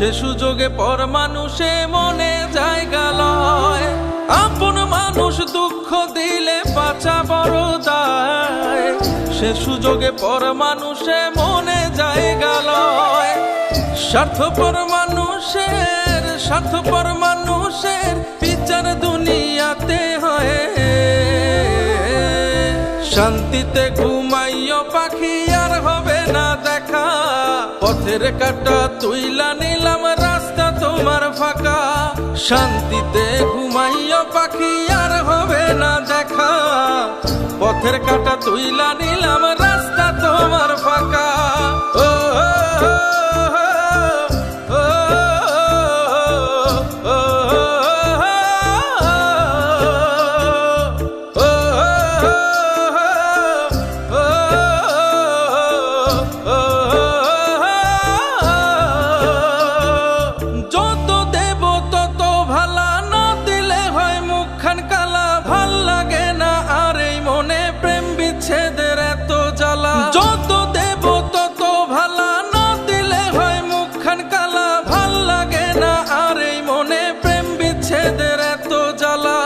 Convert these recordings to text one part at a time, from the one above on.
সে সুযোগে পর মানুষে মনে জায়গা লয়। আপন মানুষ দুঃখ দিলে বাঁচা বড় দায়। সে সুযোগে পর মানুষে মনে জায়গা লয়। স্বার্থপর মানুষের বিচার দুনিয়াতে হয়। শান্তিতে ঘুমাইও পাখি আর হবে না দেখা। পথের কাঁটা তুইলা নিলাম রাস্তা তোমার ফাঁকা। শান্তিতে ঘুমাইও পাখি আর হবে না দেখা। পথের কাঁটা তুইলা নিলাম রাস্তা তোমার ফাঁকা। ও যত দেব তত ভালা, না দিলে হয় মুখখান কালা। ভাল লাগে না আর এই মনে প্রেম বিচ্ছেদের এত জ্বালা।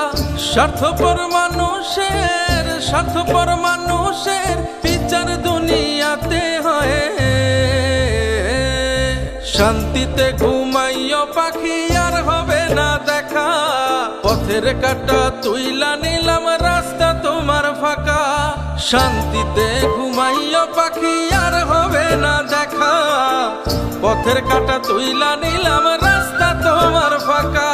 স্বার্থপর মানুষের বিচার দুনিয়াতে হয়। শান্তিতে ঘুমাইও পাখি আর হবে না দেখা। পথের কাঁটা তুইলা নিলাম রাস্তা তোমার ফাঁকা। শান্তিতে ঘুমাইও পাখি আর হবে না দেখা। পথের কাঁটা তুইলা নিলাম রাস্তা তোমার ফাঁকা।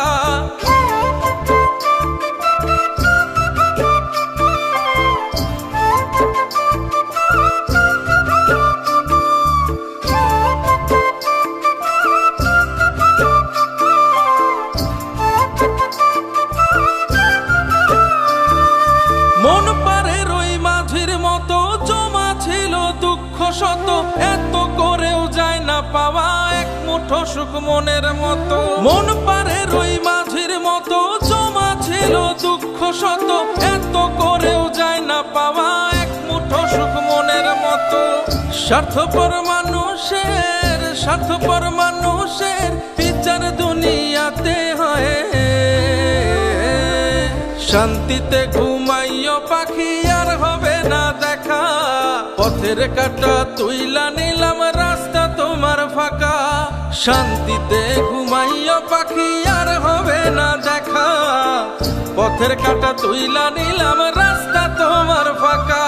মন পারে রই মাঝির মতো জমা ছিল দুঃখ শত। এত করেও যায় না পাওয়া এক মুঠো সুখ মনের মতো। মন পারে রই মাঝির মতো জমা ছিল দুঃখ শত। এত করেও যায় না পাওয়া এক মুঠো সুখ মনের মতো। স্বার্থপর মানুষের বিচার দুনিয়াতে হয়। শান্তিতে ঘুমাইও পাখি আর হবে না দেখা। পথের কাঁটা তুইলা নিলাম রাস্তা তোমার ফাঁকা। শান্তিতে ঘুমাইও পাখি আর হবে না দেখা। পথের কাঁটা তুইলা নিলাম রাস্তা তোমার ফাঁকা।